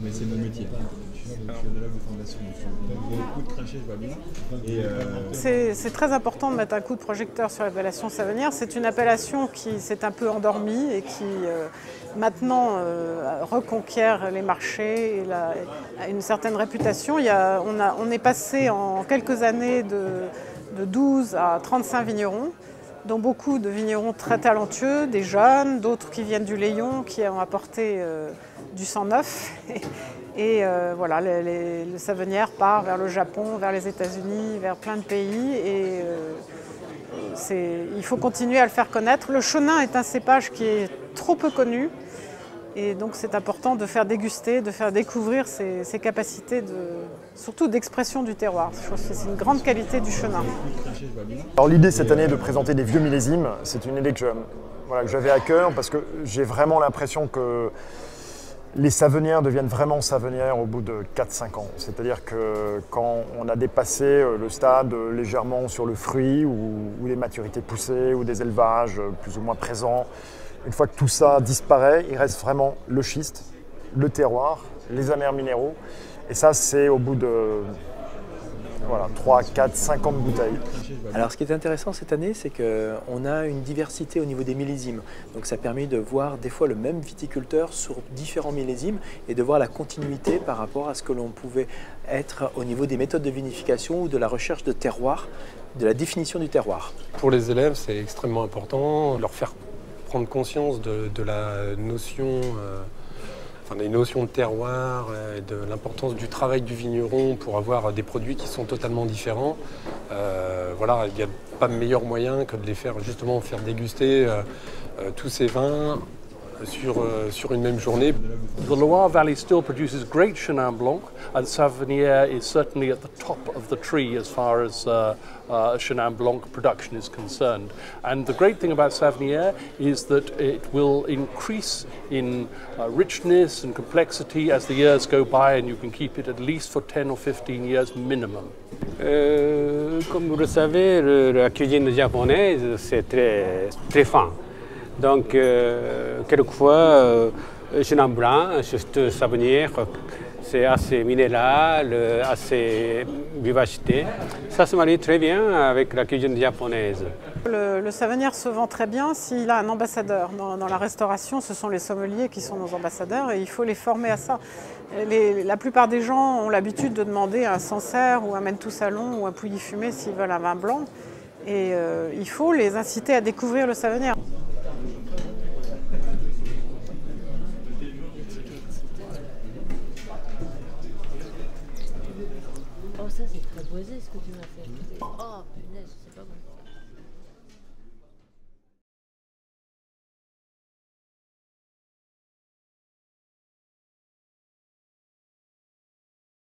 mais c'est mon métier. Je suis géologue de formation, donc je donne beaucoup de crachets, je vois bien. C'est très important de mettre un coup de projecteur sur l'appellation Savenière. C'est une appellation qui s'est un peu endormie et qui maintenant reconquiert les marchés et a une certaine réputation. On est passé en quelques années de 12 à 35 vignerons, dont beaucoup de vignerons très talentueux, des jeunes, d'autres qui viennent du Layon, qui ont apporté du sang neuf. Et voilà, le Savenière part vers le Japon, vers les États-Unis, vers plein de pays. Et il faut continuer à le faire connaître. Le Chenin est un cépage qui est trop peu connu. Et donc c'est important de faire déguster, de faire découvrir ses capacités, surtout d'expression du terroir. Je pense que c'est une grande qualité du Chenin. Alors l'idée cette année de présenter des vieux millésimes, c'est une idée que j'avais à cœur parce que j'ai vraiment l'impression que les savenières deviennent vraiment savenières au bout de 4-5 ans. C'est-à-dire que quand on a dépassé le stade légèrement sur le fruit ou les maturités poussées ou des élevages plus ou moins présents, une fois que tout ça disparaît, il reste vraiment le schiste, le terroir, les amers minéraux. Et ça, c'est au bout de 3, 4, 50 bouteilles. Alors ce qui est intéressant cette année, c'est qu'on a une diversité au niveau des millésimes. Donc ça permet de voir des fois le même viticulteur sur différents millésimes et de voir la continuité par rapport à ce que l'on pouvait être au niveau des méthodes de vinification ou de la recherche de terroir, de la définition du terroir. Pour les élèves, c'est extrêmement important, leur faire prendre conscience de la notion, des notions de terroir et de l'importance du travail du vigneron pour avoir des produits qui sont totalement différents. Voilà, il n'y a pas de meilleur moyen que de les faire justement faire déguster tous ces vins sur une même journée. The Loire Valley still produces great Chenin Blanc, and Savenière is certainly at the top of the tree as far as Chenin Blanc production is concerned. And the great thing about Savenière is that it will increase in richness and complexity as the years go by, and you can keep it at least for 10 or 15 years minimum. Comme vous le savez, la cuisine japonaise, c'est très fin. Donc, quelquefois, Chenin Blanc, juste Savenière, c'est assez minéral, assez vivacité. Ça se marie très bien avec la cuisine japonaise. Le Savenière se vend très bien s'il a un ambassadeur. Dans la restauration, ce sont les sommeliers qui sont nos ambassadeurs et il faut les former à ça. La plupart des gens ont l'habitude de demander un Sancerre ou un Menthousalon ou un Pouilly fumé s'ils veulent un vin blanc. Et il faut les inciter à découvrir le Savenière. Oh, ça c'est très posé ce que tu m'as fait. Oh punaise, c'est pas bon.